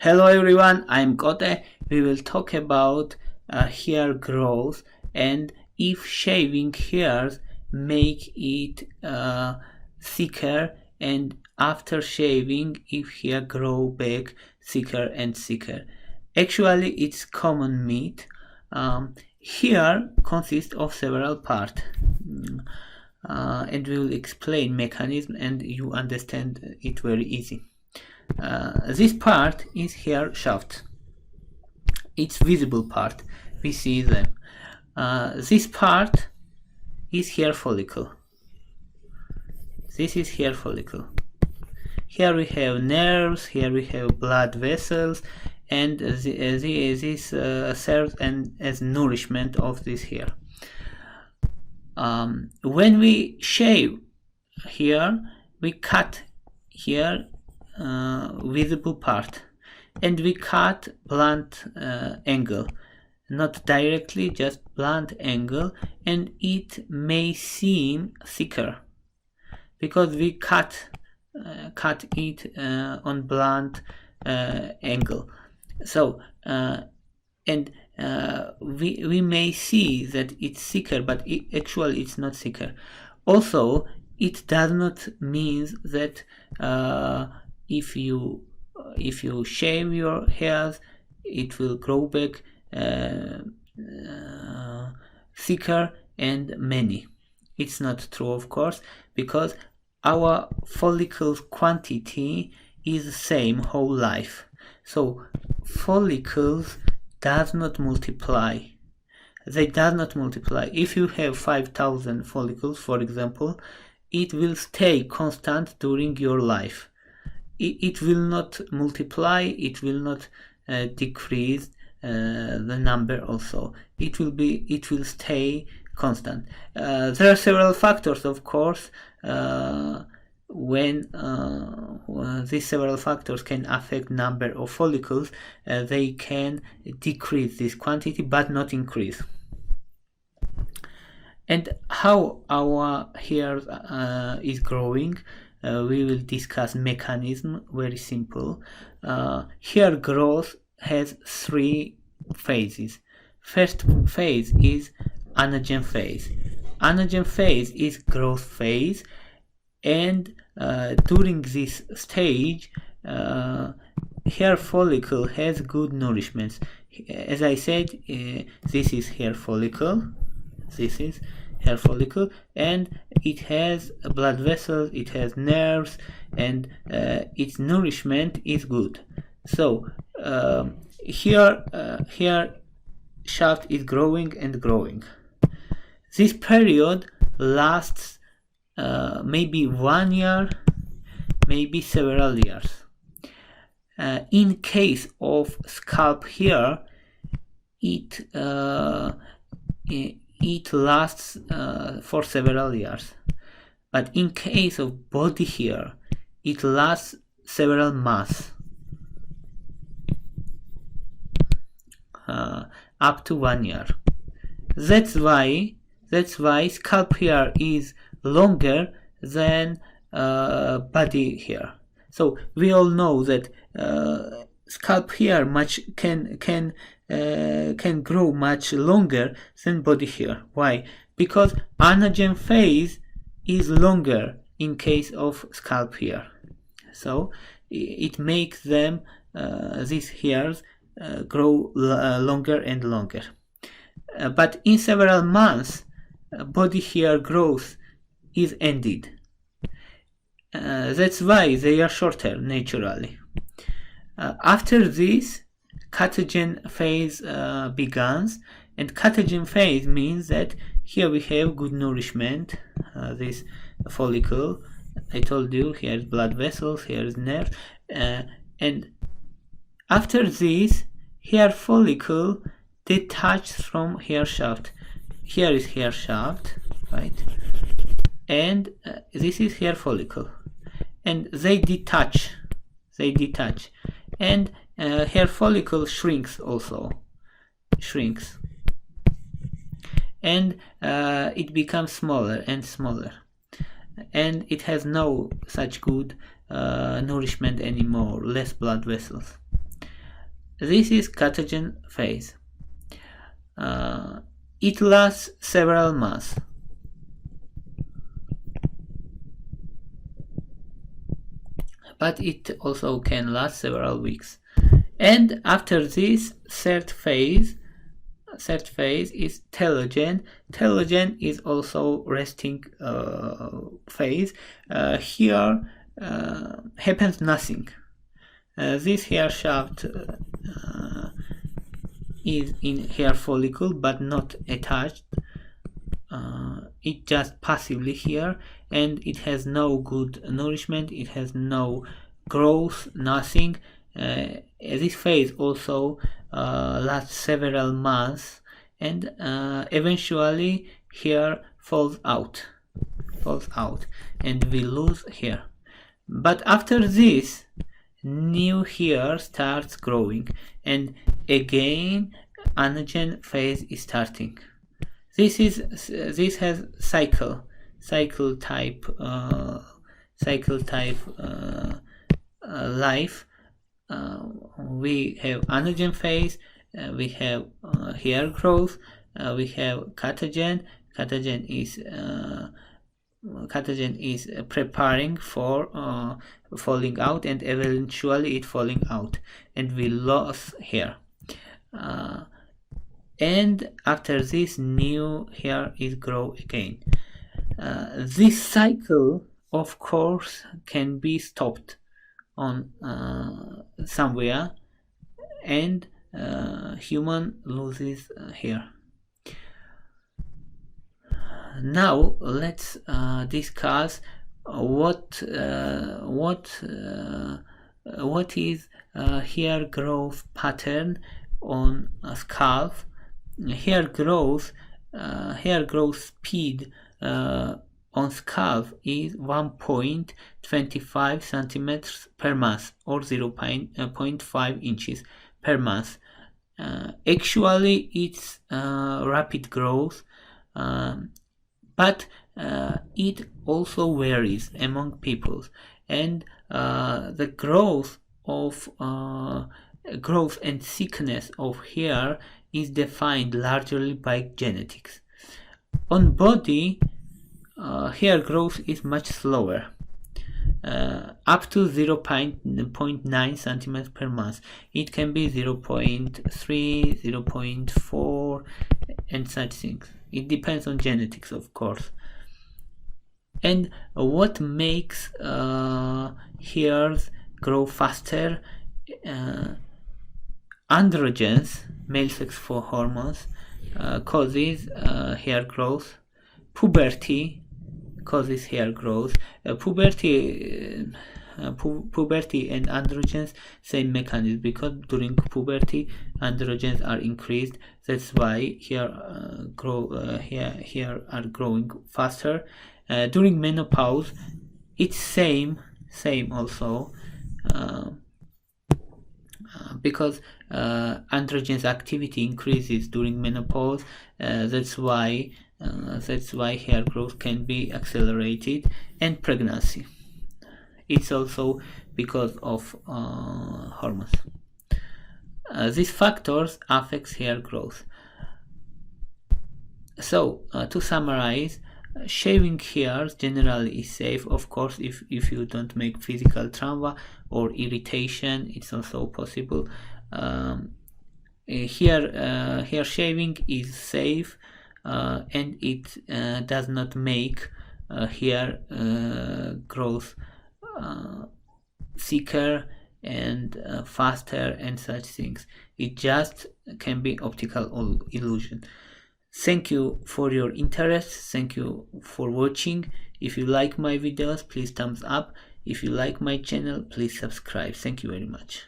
Hello everyone, I'm Kote. We will talk about hair growth and if shaving hairs make it thicker, and after shaving if hair grow back thicker and thicker. Actually, it's common myth. Hair consists of several parts. And we will explain mechanism and you understand it very easy. This part is hair shaft. It's visible part. We see them. This part is hair follicle. This is hair follicle. Here we have nerves. Here we have blood vessels, and this serves as nourishment of this hair. When we shave here, we cut here visible part, and we cut blunt angle, not directly, just blunt angle, and it may seem thicker because we cut it on blunt angle. So we may see that it's thicker, but actually it's not thicker. Also, it does not mean that if you shave your hairs, it will grow back thicker and many. It's not true, of course, because our follicles quantity is the same whole life. So follicles does not multiply. They does not multiply. If you have 5,000 follicles, for example, it will stay constant during your life. It will not multiply. It will not decrease the number. Also, it will stay constant. There are several factors, of course. When these several factors can affect number of follicles, they can decrease this quantity but not increase. And how our hair is growing, we will discuss mechanism. Very simple. Hair growth has 3 phases. First phase is anagen phase. Anagen phase is growth phase, and during this stage hair follicle has good nourishments. As I said, this is hair follicle. This is hair follicle, and it has blood vessels, it has nerves, and its nourishment is good. So here shaft is growing and growing. This period lasts maybe 1 year, maybe several years. In case of scalp hair, it lasts for several years, but in case of body hair, it lasts several months, up to 1 year. That's why scalp hair is longer than body hair. So we all know that scalp hair can grow much longer than body hair. Why? Because anagen phase is longer in case of scalp hair. So it makes them these hairs grow longer and longer. But in several months, body hair growth is ended. That's why they are shorter naturally. After this, catagen phase begins, and catagen phase means that here we have good nourishment. This follicle, I told you, here is blood vessels, here is nerve, and after this, hair follicle detached from hair shaft. Here is hair shaft, right? And this is hair follicle, and they detach, and hair follicle shrinks, and it becomes smaller and smaller, and it has no such good nourishment anymore, less blood vessels. This is catagen phase. It lasts several months. But it also can last several weeks. And after this, third phase is telogen. Telogen is also resting phase. Here happens nothing. This hair shaft is in hair follicle but not attached. It just passively here, and it has no good nourishment, it has no growth, nothing. This phase also lasts several months, and eventually hair falls out, and we lose hair. But after this, new hair starts growing, and again anagen phase is starting. This has cycle type life. We have anagen phase, we have hair growth, we have catagen. Catagen is preparing for falling out, and eventually it falling out, and we lost hair. And after this, new hair is grow again. This cycle, of course, can be stopped on somewhere, and human loses hair. Now let's discuss what is hair growth pattern on a scalp. Hair growth speed on scalp is 1.25 centimeters per month, or 0.5 inches per month. Actually, it's rapid growth, but it also varies among people, and the growth and thickness of hair is defined largely by genetics. On body, hair growth is much slower, up to 0.9 centimeters per month. It can be 0.3, 0.4, and such things. It depends on genetics, of course. And what makes hairs grow faster? Androgens, male sex hormones, causes hair growth. Puberty causes hair growth. Puberty and androgens, same mechanism, because during puberty androgens are increased. That's why hair are growing faster. During menopause, it's same also, because androgens activity increases during menopause. That's why hair growth can be accelerated. And pregnancy, it's also because of hormones. These factors affect hair growth. So to summarize, shaving hairs generally is safe. Of course, if you don't make physical trauma or irritation, it's also possible. Hair shaving is safe, and it does not make hair growth thicker and faster and such things. It just can be optical illusion. Thank you for your interest. Thank you for watching. If you like my videos, please thumbs up. If you like my channel, please subscribe. Thank you very much.